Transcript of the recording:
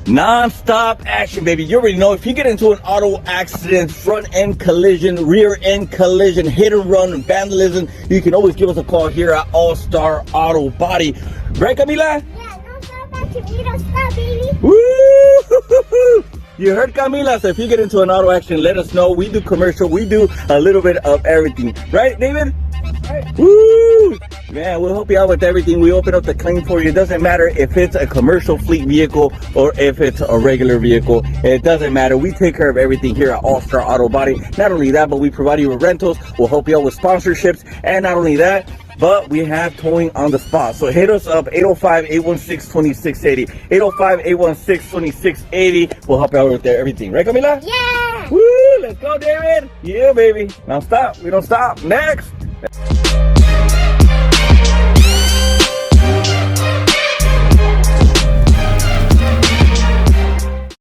Non-stop action, baby. You already know if you get into an auto accident, front end collision, rear end collision, hit and run, vandalism, you can always give us a call here at All Star Auto Body. Right, Camila? Yeah, no stop action. We don't stop, baby. Woo! You heard Camila. So if you get into an auto accident, let us know. We do commercial. We do a little bit of everything. Right, David? Woo! Man, we'll help you out with everything. We open up the claim for you. It doesn't matter if it's a commercial fleet vehicle or if it's a regular vehicle. It doesn't matter. We take care of everything here at All Star Auto Body. Not only that, but we provide you with rentals. We'll help you out with sponsorships. And not only that, but we have towing on the spot. So hit us up, 805-816-2680. 805-816-2680. We'll help you out with everything. Right, Camila? Yeah. Woo! Let's go, David. Yeah, baby. Now stop. We don't stop. Next.